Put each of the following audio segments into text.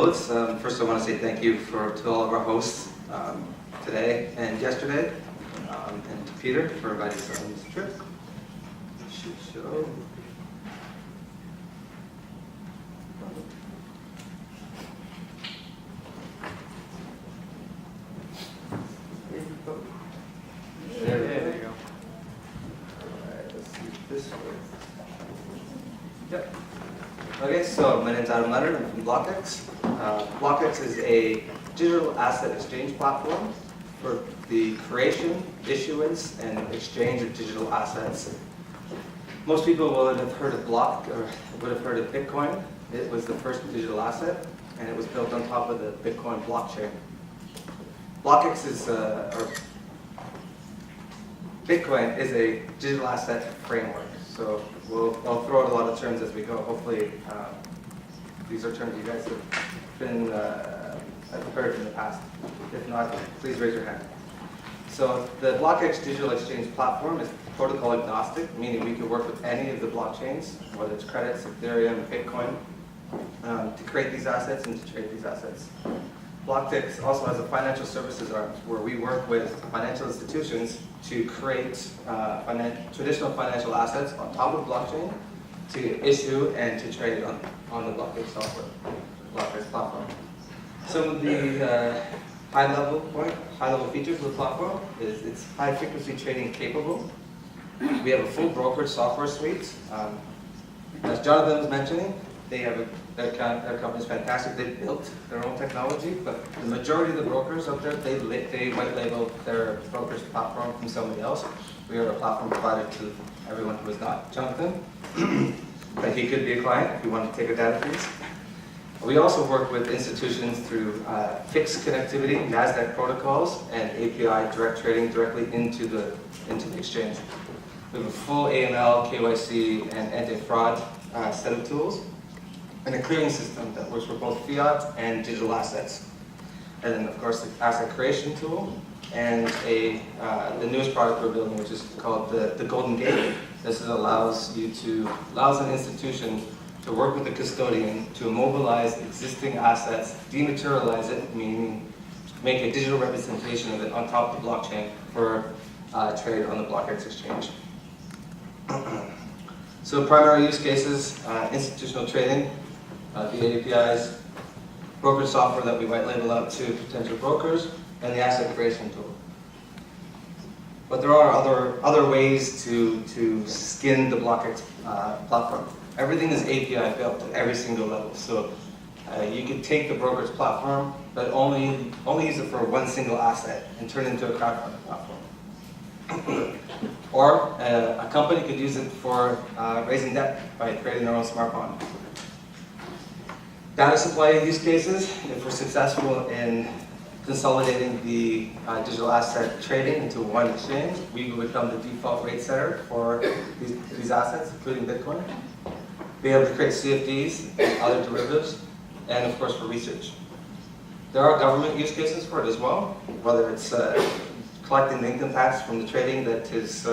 First, I want to say thank you to all of our hosts today and yesterday, and to Peter for inviting us on this trip. It should show. There you go. All right, let's see if this works. Yep. Okay, so my name is Adam Leonard. I'm from BlockEx. BlockEx is a digital asset exchange platform for the creation, issuance, and exchange of digital assets. Most people would have heard of would have heard of Bitcoin. It was the first digital asset, and it was built on top of the Bitcoin blockchain. BlockEx is, Bitcoin is a digital asset framework. So I'll throw out a lot of terms as we go. Hopefully, these are terms you guys have heard in the past. If not, please raise your hand. So the BlockEx digital exchange platform is protocol agnostic, meaning we can work with any of the blockchains, whether it's credits, Ethereum, Bitcoin, to create these assets and to trade these assets. BlockEx also has a financial services arm where we work with financial institutions to create traditional financial assets on top of blockchain to issue and to trade on the BlockEx software, BlockEx platform. Some of the high-level features of the platform is it's high-frequency trading capable. We have a full brokerage software suite. As Jonathan was mentioning, their company is fantastic. They built their own technology, but the majority of the brokers out there, they white label their brokerage platform from somebody else. We are a platform provider to everyone who is not Jonathan, but he could be a client if you want to take a data fees. We also work with institutions through fixed connectivity, NASDAQ protocols, and API direct trading directly into the exchange. We have a full AML, KYC, and anti-fraud set of tools, and a clearing system that works for both fiat and digital assets. And then, of course, the asset creation tool, and the newest product we're building, which is called the Golden Gate. This allows an institution to work with the custodian to immobilize existing assets, dematerialize it, meaning make a digital representation of it on top of the blockchain for trade on the BlockEx exchange. So primary use cases, institutional trading via APIs, brokerage software that we white label out to potential brokers, and the asset creation tool. But there are other ways to skin the BlockEx platform. Everything is API built at every single level. So you could take the brokerage platform, but only use it for one single asset and turn it into a crowdfunding platform. Or a company could use it for raising debt by creating their own smart bond. Data supply use cases, if we're successful in consolidating the digital asset trading into one exchange, we will become the default rate setter for these assets, including Bitcoin. Be able to create CFDs and other derivatives, and of course for research. There are government use cases for it as well, whether it's collecting the income tax from the trading that is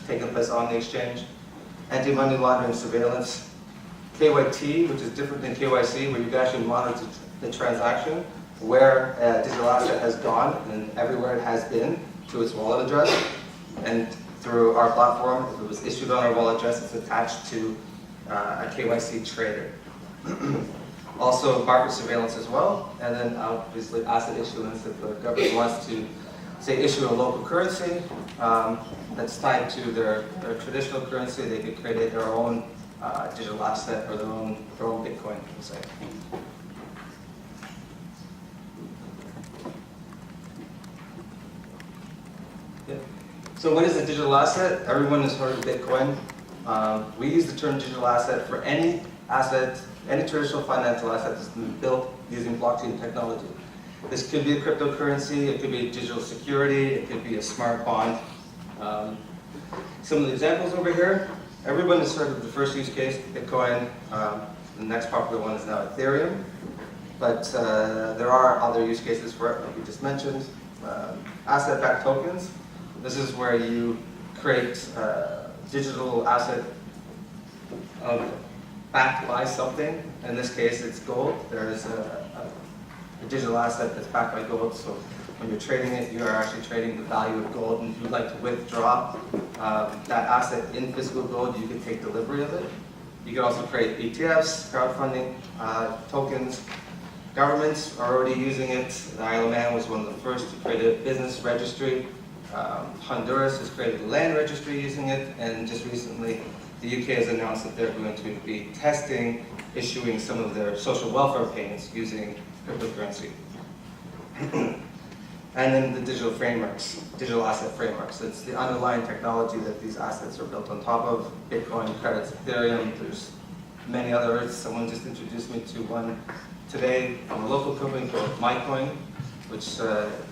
taking place on the exchange, anti-money laundering surveillance, KYT, which is different than KYC, where you can actually monitor the transaction, where a digital asset has gone and everywhere it has been to its wallet address. And through our platform, if it was issued on our wallet address, it's attached to a KYC trader. Also market surveillance as well, and then obviously asset issuance if the government wants to, say, issue a local currency that's tied to their traditional currency, they could create their own digital asset or their own Bitcoin, we'll say. Yeah. So what is a digital asset? Everyone has heard of Bitcoin. We use the term digital asset for any traditional financial asset that's been built using blockchain technology. This could be a cryptocurrency, it could be a digital security, it could be a smart bond. Some of the examples over here, everyone has heard of the first use case, Bitcoin. The next popular one is now Ethereum. But there are other use cases for it, like we just mentioned. Asset-backed tokens. This is where you create digital asset backed by something. In this case, it's gold. There is a a digital asset that's backed by gold. So when you're trading it, you are actually trading the value of gold. And if you'd like to withdraw that asset in physical gold, you can take delivery of it. You can also create ETFs, crowdfunding, tokens. Governments are already using it. The Isle of Man was one of the first to create a business registry. Honduras has created a land registry using it, and just recently the UK has announced that they're going to be testing issuing some of their social welfare payments using cryptocurrency. And then the digital frameworks, digital asset frameworks. It's the underlying technology that these assets are built on top of. Bitcoin, credits, Ethereum, there's many others. Someone just introduced me to one today from a local company called MyCoin, which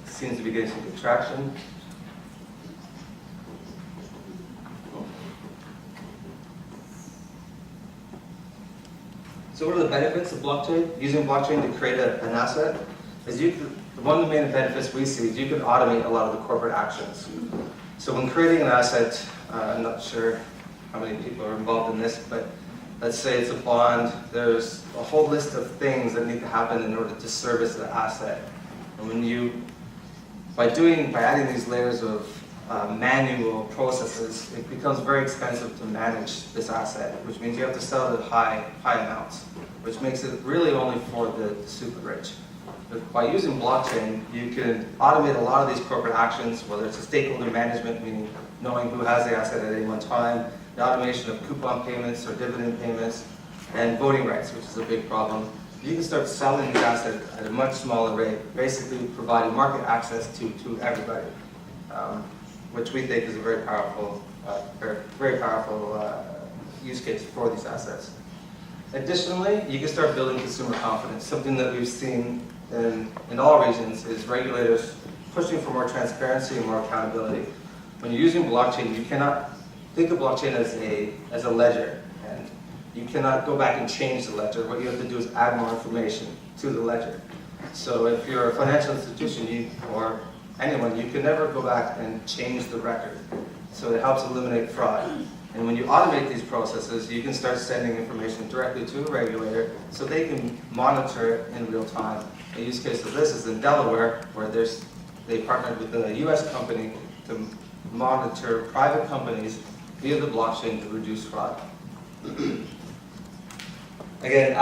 seems to be getting some good traction. So what are the benefits of blockchain? Using blockchain to create an asset is one of the main benefits we see is you can automate a lot of the corporate actions. So when creating an asset, I'm not sure how many people are involved in this, but let's say it's a bond, there's a whole list of things that need to happen in order to service the asset. And when by adding these layers of manual processes, it becomes very expensive to manage this asset, which means you have to sell it at high amounts, which makes it really only for the super rich. But by using blockchain, you can automate a lot of these corporate actions, whether it's a stakeholder management, meaning knowing who has the asset at any one time, the automation of coupon payments or dividend payments, and voting rights, which is a big problem. You can start selling these assets at a much smaller rate, basically providing market access to everybody, which we think is a very powerful use case for these assets. Additionally, you can start building consumer confidence. Something that we've seen in all regions is regulators pushing for more transparency and more accountability. When you're using blockchain, you cannot think of blockchain as a ledger, and you cannot go back and change the ledger. What you have to do is add more information to the ledger. So if you're a financial institution or anyone, you can never go back and change the record. So it helps eliminate fraud. And when you automate these processes, you can start sending information directly to a regulator so they can monitor it in real time. A use case of this is in Delaware, where they partnered with a US company to monitor private companies via the blockchain to reduce fraud. Again,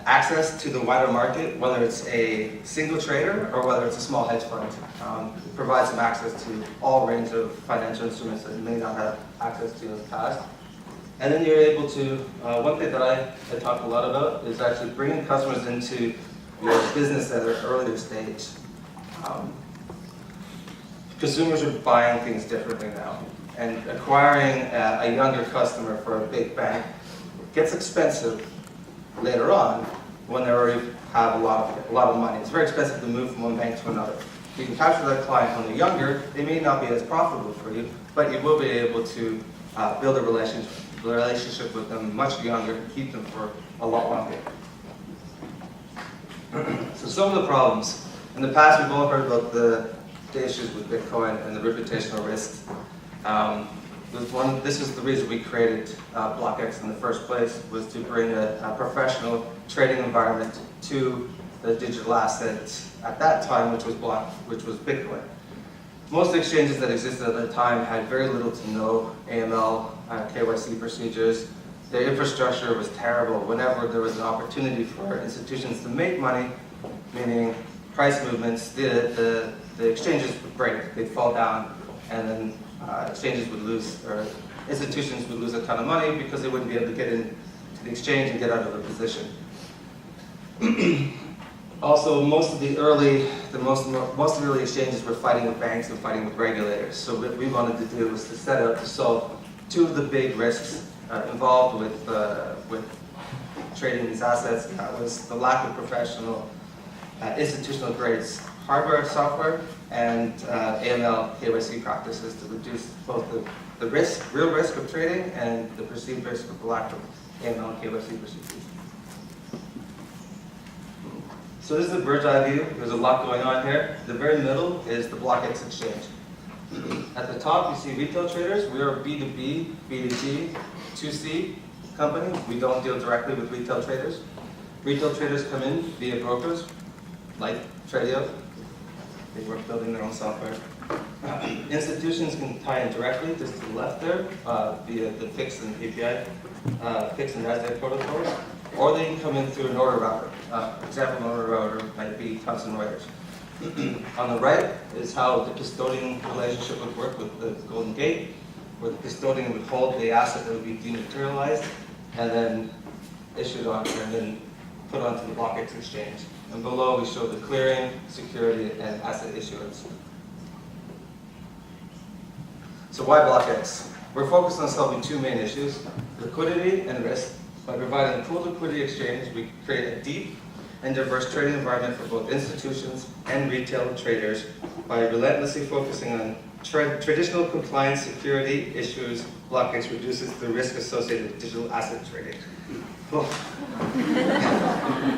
access to the wider market, whether it's a single trader or whether it's a small hedge fund, provides some access to all range of financial instruments that you may not have access to in the past. And then you're able to, one thing that I talk a lot about is actually bringing customers into your business at an earlier stage. Consumers are buying things differently now, and acquiring a younger customer for a big bank gets expensive later on when they already have a lot of money. It's very expensive to move from one bank to another. If you can capture that client when they're younger, they may not be as profitable for you, but you will be able to build a relationship with them much younger and keep them for a lot longer. So some of the problems. In the past, we've all heard about the issues with Bitcoin and the reputational risks. This is the reason we created BlockEx in the first place, was to bring a professional trading environment to the digital assets at that time, which was Bitcoin. Most exchanges that existed at the time had very little to no AML, KYC procedures. Their infrastructure was terrible. Whenever there was an opportunity for institutions to make money, meaning price movements, the exchanges would break, they'd fall down, and then exchanges would lose, or institutions would lose a ton of money because they wouldn't be able to get into the exchange and get out of a position. Also, most of the early exchanges were fighting with banks and fighting with regulators. So what we wanted to do was to set out to solve two of the big risks involved with trading these assets. That was the lack of professional institutional grades hardware, software, and AML KYC practices to reduce both the real risk of trading and the perceived risk of the lack of AML KYC procedures. So this is a bird's eye view. There's a lot going on here. The very middle is the BlockEx exchange. At the top, you see retail traders. We are a B2B, B2G, 2C company. We don't deal directly with retail traders. Retail traders come in via brokers, like Tradio. They work building their own software. Institutions can tie in directly, just to the left there, via the FIX and API, FIX and RASDAQ protocols, or they can come in through an order router. Example order router might be Thomson Reuters. On the right is how the custodian relationship would work with the Golden Gate, where the custodian would hold the asset that would be dematerialized and then issued on and then put onto the BlockEx exchange. And below we show the clearing, security, and asset issuance. So why BlockEx? We're focused on solving two main issues, liquidity and risk. By providing a pool liquidity exchange, we create a deep and diverse trading environment for both institutions and retail traders by relentlessly focusing on traditional compliance security issues. BlockEx reduces the risk associated with digital asset trading.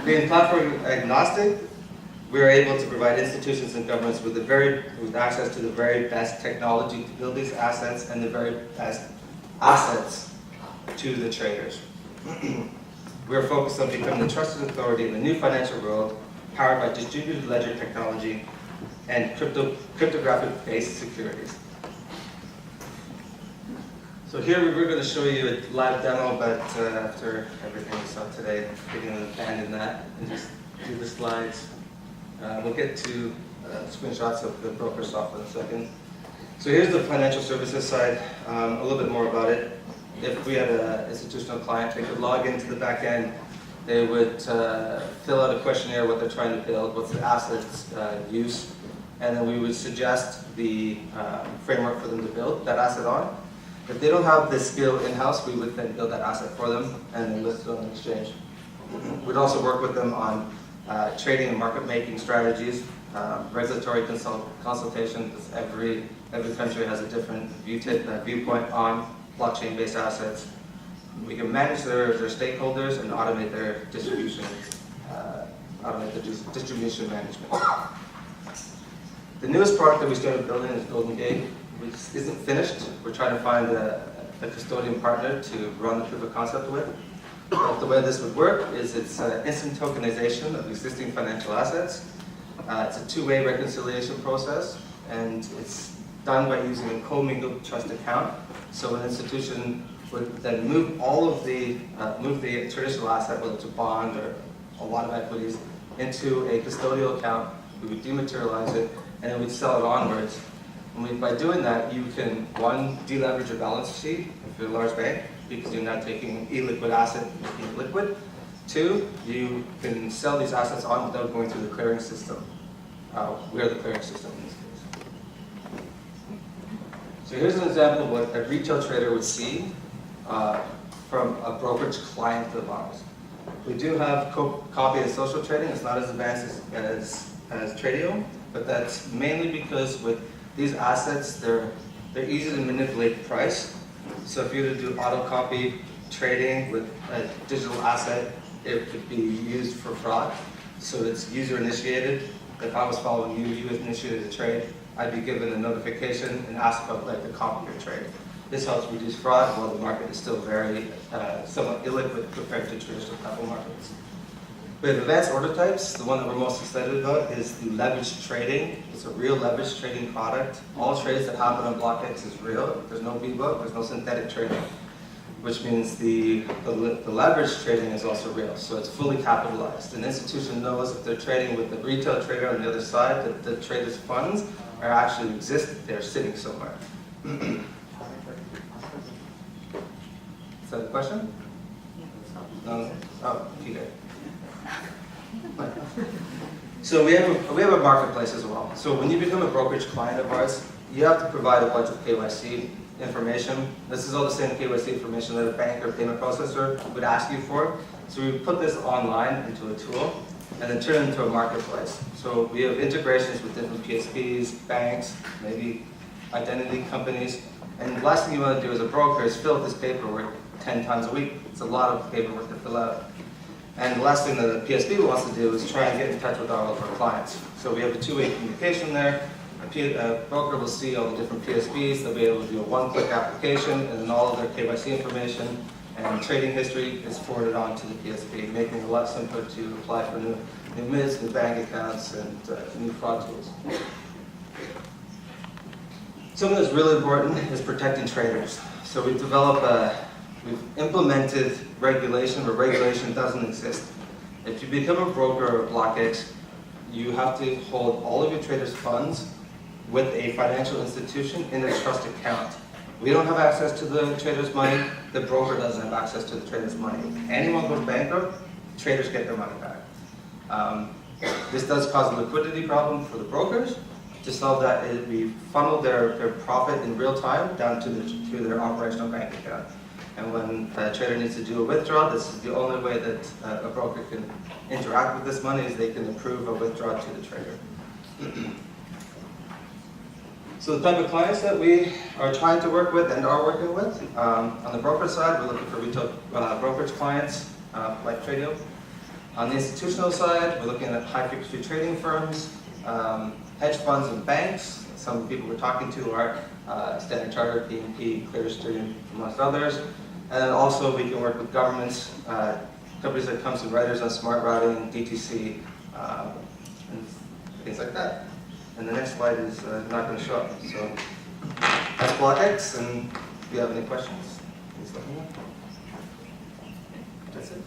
Being platform agnostic, we are able to provide institutions and governments with access to the very best technology to build these assets and the very best assets to the traders. We are focused on becoming the trusted authority in the new financial world, powered by distributed ledger technology and cryptographic-based securities. So here we're going to show you a live demo, but after everything we saw today, we're going to abandon that and just do the slides. We'll get to screenshots of the broker software in a second. So here's the financial services side, a little bit more about it. If we had an institutional client, they could log into the back end. They would fill out a questionnaire, what they're trying to build, what's the assets use, and then we would suggest the framework for them to build that asset on. If they don't have the skill in-house, we would then build that asset for them and then list it on the exchange. We'd also work with them on trading and market making strategies, regulatory consultation, because every country has a different viewpoint on blockchain-based assets. We can manage their stakeholders and automate their distribution, distribution management. The newest product that we started building is Golden Gate, which isn't finished. We're trying to find a custodian partner to run the proof of concept with. But the way this would work is it's instant tokenization of existing financial assets. It's a two-way reconciliation process, and it's done by using a commingled trust account. So an institution would then move all of the traditional asset, whether it's a bond or a lot of equities, into a custodial account. We would dematerialize it, and then we'd sell it onwards. And by doing that, you can, one, deleverage your balance sheet if you're a large bank, because you're not taking illiquid asset and making it liquid. Two, you can sell these assets on without going through the clearing system. We are the clearing system in this case. So here's an example of what a retail trader would see from a brokerage client of ours. We do have copy and social trading. It's not as advanced as Tradio, but that's mainly because with these assets, they're easy to manipulate the price. So if you were to do auto copy trading with a digital asset, it could be used for fraud. So it's user initiated. If I was following you, you initiated a trade, I'd be given a notification and asked about the copy of your trade. This helps reduce fraud while the market is still very somewhat illiquid compared to traditional capital markets. We have advanced order types. The one that we're most excited about is the leveraged trading. It's a real leveraged trading product. All trades that happen on BlockEx is real. There's no VBOOK, there's no synthetic trading, which means the leveraged trading is also real. So it's fully capitalized. An institution knows if they're trading with the retail trader on the other side, that the trader's funds are actually exist. They're sitting somewhere. Is that a question? No? Oh, okay. So we have a marketplace as well. So when you become a brokerage client of ours, you have to provide a bunch of KYC information. This is all the same KYC information that a bank or payment processor would ask you for. So we put this online into a tool and then turn it into a marketplace. So we have integrations with different PSPs, banks, maybe identity companies. And the last thing you want to do as a broker is fill out this paperwork 10 times a week. It's a lot of paperwork to fill out. And the last thing that a PSP wants to do is try and get in touch with all of our clients. So we have a two-way communication there. A broker will see all the different PSPs. They'll be able to do a one-click application and then all of their KYC information. and trading history is forwarded on to the PSP, making it a lot simpler to apply for new MIDs, new bank accounts, and new fraud tools. Something that's really important is protecting traders. So we've implemented regulation where regulation doesn't exist. If you become a broker or a BlockEx, you have to hold all of your traders' funds with a financial institution in a trust account. We don't have access to the trader's money. The broker doesn't have access to the trader's money. If anyone goes bankrupt, traders get their money back. This does cause a liquidity problem for the brokers. To solve that, we funnel their profit in real time down to their operational bank account. And when a trader needs to do a withdrawal, this is the only way that a broker can interact with this money is they can approve a withdrawal to the trader. So the type of clients that we are trying to work with and are working with, on the broker side, we're looking for retail brokerage clients like Tradio. On the institutional side, we're looking at high-frequency trading firms, hedge funds and banks. Some of the people we're talking to are Standard Chartered, BNP, Clearstream, amongst others. And then also we can work with governments, companies like Thomson Reuters on smart routing, DTC, and things like that. And the next slide is not going to show up. So that's BlockEx, and if you have any questions, please let me know. That's it.